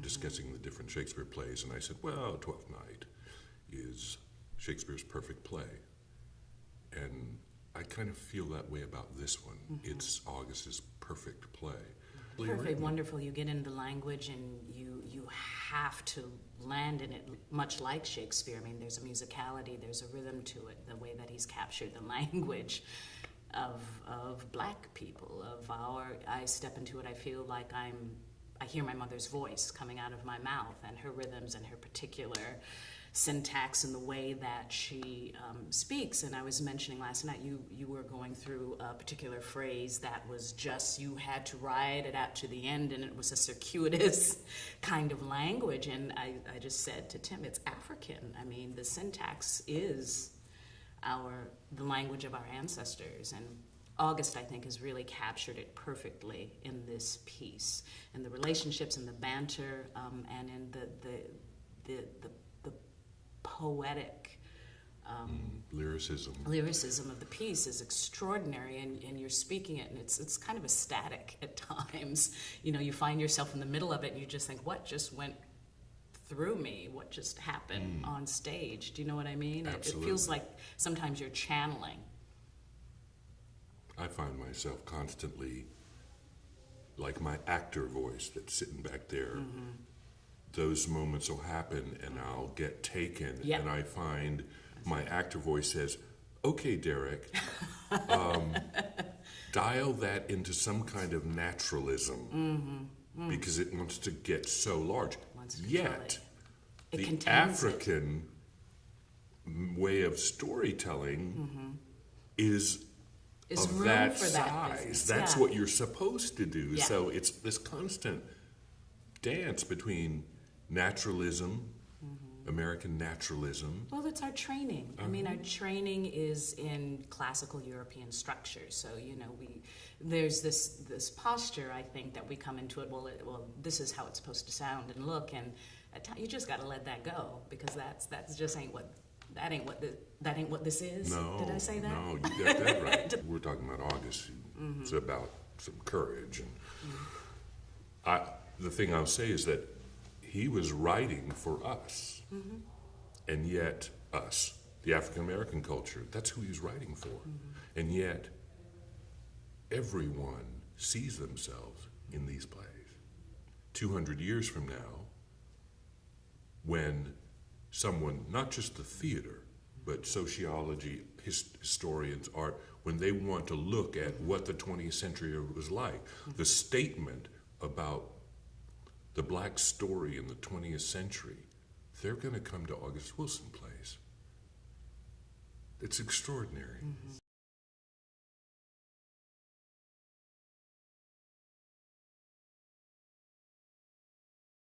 discussing the different Shakespeare plays, and I said, well, Twelfth Night is Shakespeare's perfect play. And I kind of feel that way about this one. It's August's perfect play. Perfect, wonderful. You get into the language and you have to land in it, much like Shakespeare. I mean, there's a musicality, there's a rhythm to it, the way that he's captured the language of black people, I step into it, I feel like I hear my mother's voice coming out of my mouth, and her rhythms and her particular syntax and the way that she speaks. And I was mentioning last night, you were going through a particular phrase that was just, you had to ride it out to the end, and it was a circuitous kind of language. And I just said to Tim, it's African. I mean, the syntax is the language of our ancestors. And August, I think, has really captured it perfectly in this piece, and the relationships and the banter, and in the poetic lyricism of the piece is extraordinary, and you're speaking it, and it's kind of ecstatic at times. You know, you find yourself in the middle of it, and you just think, what just went through me? What just happened on stage? Do you know what I mean? It feels like sometimes you're channeling. I find myself constantly, like my actor voice that's sitting back there, those moments will happen and I'll get taken, and I find my actor voice says, okay, Derrick, dial that into some kind of naturalism, because it wants to get so large. Yet, the African way of storytelling is of that size. That's what you're supposed to do. So it's this constant dance between naturalism, American naturalism. Well, it's our training. I mean, our training is in classical European structures. So, you know, there's this posture, I think, that we come into it. Well, this is how it's supposed to sound and look, and at times you just got to let that go, because that's just ain't what this is. No, did I say that? No, you got that right. We're talking about August. It's about some courage, and the thing I'll say is that he was writing for us, and yet us, the African American culture, that's who he's writing for, and yet everyone sees themselves in these plays. 200 years from now, when someone, not just the theater, but sociology, historians, art, when they want to look at what the 20th century was like, the statement about the black story in the 20th century, they're going to come to August Wilson plays. It's extraordinary.